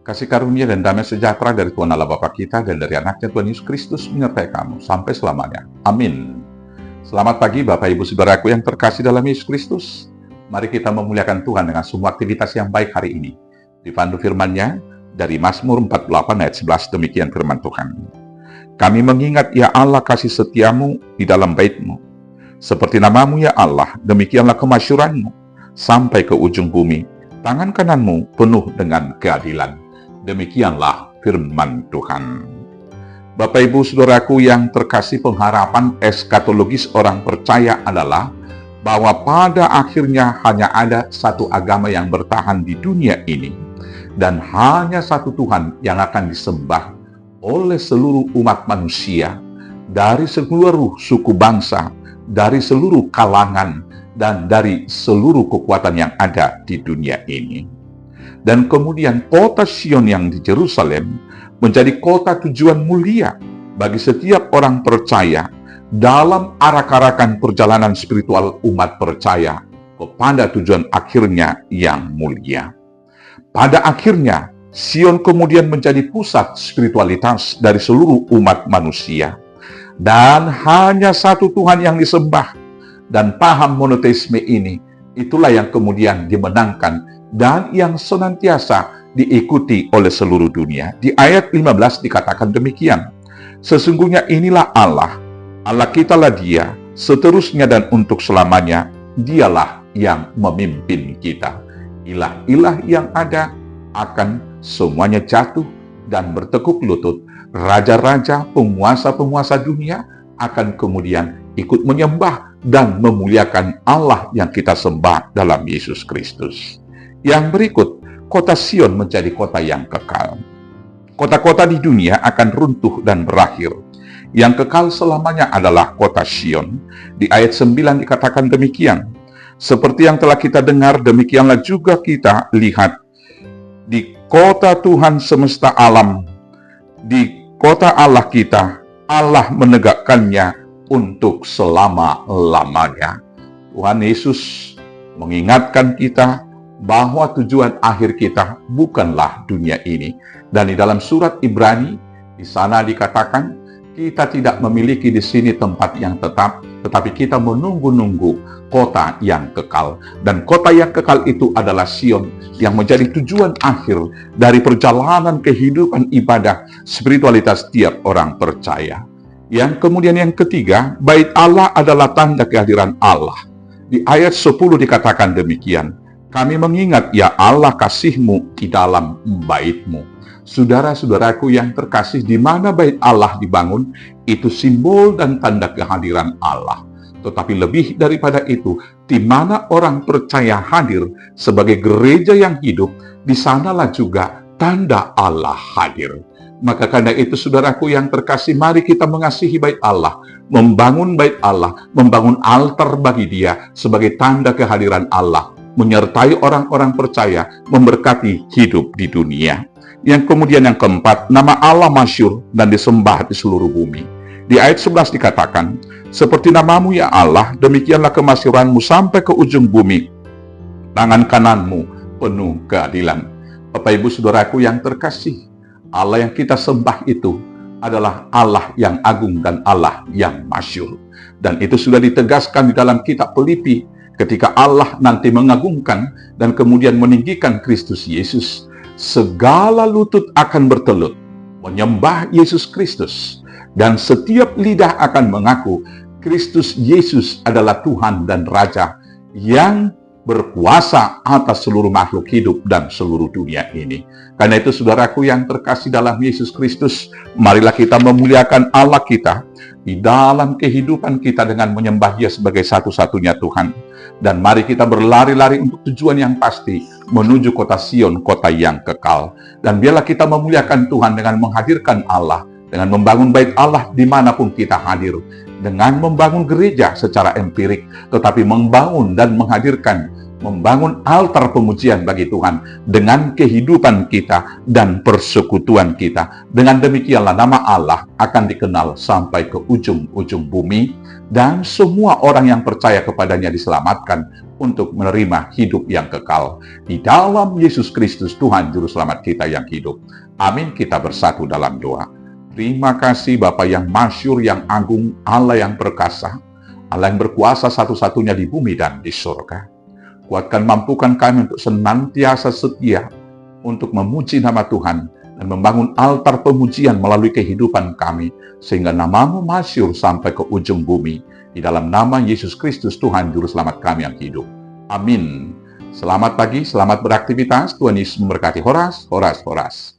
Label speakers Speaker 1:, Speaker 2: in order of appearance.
Speaker 1: Kasih karunia dan damai sejahtera dari Tuhan Allah Bapa kita dan dari anaknya Tuhan Yesus Kristus menyertai kamu sampai selamanya. Amin. Selamat pagi Bapak Ibu Saudaraku yang terkasih dalam Yesus Kristus. Mari kita memuliakan Tuhan dengan semua aktivitas yang baik hari ini. Dipandu firman-Nya dari Mazmur 48 ayat 11, demikian firman Tuhan. Kami mengingat ya Allah kasih setiamu di dalam bait-Mu. Seperti namamu ya Allah, demikianlah kemasyuran-Mu sampai ke ujung bumi. Tangan kanan-Mu penuh dengan keadilan. Demikianlah firman Tuhan. Bapak Ibu Saudaraku yang terkasih, pengharapan eskatologis orang percaya adalah bahwa pada akhirnya hanya ada satu agama yang bertahan di dunia ini, dan hanya satu Tuhan yang akan disembah oleh seluruh umat manusia, dari seluruh suku bangsa, dari seluruh kalangan, dan dari seluruh kekuatan yang ada di dunia ini. Dan kemudian kota Sion yang di Yerusalem menjadi kota tujuan mulia bagi setiap orang percaya dalam arak-arakan perjalanan spiritual umat percaya kepada tujuan akhirnya yang mulia. Pada akhirnya, Sion kemudian menjadi pusat spiritualitas dari seluruh umat manusia. Dan hanya satu Tuhan yang disembah. Dan paham monoteisme ini, itulah yang kemudian dimenangkan dan yang senantiasa diikuti oleh seluruh dunia. Di ayat 15 dikatakan demikian. Sesungguhnya inilah Allah, Allah kitalah Dia, seterusnya dan untuk selamanya, Dialah yang memimpin kita. Ilah-ilah yang ada akan semuanya jatuh dan bertekuk lutut. Raja-raja, penguasa-penguasa dunia akan kemudian ikut menyembah dan memuliakan Allah yang kita sembah dalam Yesus Kristus. Yang berikut, kota Sion menjadi kota yang kekal. Kota-kota di dunia akan runtuh dan berakhir. Yang kekal selamanya adalah kota Sion. Di ayat 9 dikatakan demikian. Seperti yang telah kita dengar, demikianlah juga kita lihat. Di kota Tuhan semesta alam, di kota Allah kita, Allah menegakkannya untuk selama-lamanya. Tuhan Yesus mengingatkan kita bahwa tujuan akhir kita bukanlah dunia ini. Dan di dalam surat Ibrani, di sana dikatakan, kita tidak memiliki di sini tempat yang tetap, tetapi kita menunggu-nunggu kota yang kekal. Dan kota yang kekal itu adalah Sion, yang menjadi tujuan akhir dari perjalanan kehidupan ibadah spiritualitas tiap orang percaya. Yang kemudian yang ketiga, bait Allah adalah tanda kehadiran Allah. Di ayat 10 dikatakan demikian. Kami mengingat ya Allah kasih-Mu di dalam bait-Mu. Saudara-saudaraku yang terkasih, di mana bait Allah dibangun, itu simbol dan tanda kehadiran Allah. Tetapi lebih daripada itu, di mana orang percaya hadir sebagai gereja yang hidup, di sanalah juga tanda Allah hadir. Maka karena itu saudaraku yang terkasih, mari kita mengasihi bait Allah, membangun bait Allah, membangun altar bagi Dia sebagai tanda kehadiran Allah, menyertai orang-orang percaya, memberkati hidup di dunia. Yang kemudian yang keempat, nama Allah masyhur dan disembah di seluruh bumi. Di ayat 11 dikatakan, seperti namamu ya Allah, demikianlah kemasyhuran-Mu sampai ke ujung bumi. Tangan kanan-Mu penuh keadilan. Bapak Ibu Saudaraku yang terkasih, Allah yang kita sembah itu adalah Allah yang agung dan Allah yang masyhur. Dan itu sudah ditegaskan di dalam kitab Filipi, ketika Allah nanti mengagungkan dan kemudian meninggikan Kristus Yesus, segala lutut akan bertelut menyembah Yesus Kristus, dan setiap lidah akan mengaku Kristus Yesus adalah Tuhan dan Raja yang berkuasa atas seluruh makhluk hidup dan seluruh dunia ini. Karena itu saudaraku yang terkasih dalam Yesus Kristus, marilah kita memuliakan Allah kita di dalam kehidupan kita dengan menyembah Dia sebagai satu-satunya Tuhan. Dan mari kita berlari-lari untuk tujuan yang pasti, menuju kota Sion, kota yang kekal. Dan biarlah kita memuliakan Tuhan dengan menghadirkan Allah, dengan membangun bait Allah dimanapun kita hadir, dengan membangun gereja secara empirik, tetapi membangun dan menghadirkan membangun altar pemujian bagi Tuhan dengan kehidupan kita dan persekutuan kita. Dengan demikianlah nama Allah akan dikenal sampai ke ujung-ujung bumi, dan semua orang yang percaya kepadanya diselamatkan untuk menerima hidup yang kekal di dalam Yesus Kristus, Tuhan Juru Selamat kita yang hidup. Amin. Kita bersatu dalam doa. Terima kasih Bapa yang masyhur, yang agung, Allah yang perkasa, Allah yang berkuasa satu-satunya di bumi dan di surga. Kuatkan, mampukan kami untuk senantiasa setia untuk memuji nama Tuhan dan membangun altar pemujian melalui kehidupan kami, sehingga nama-Mu masyhur sampai ke ujung bumi. Di dalam nama Yesus Kristus, Tuhan Juru Selamat kami yang hidup. Amin. Selamat pagi, selamat beraktivitas. Tuhan Yesus memberkati. Horas, horas, horas.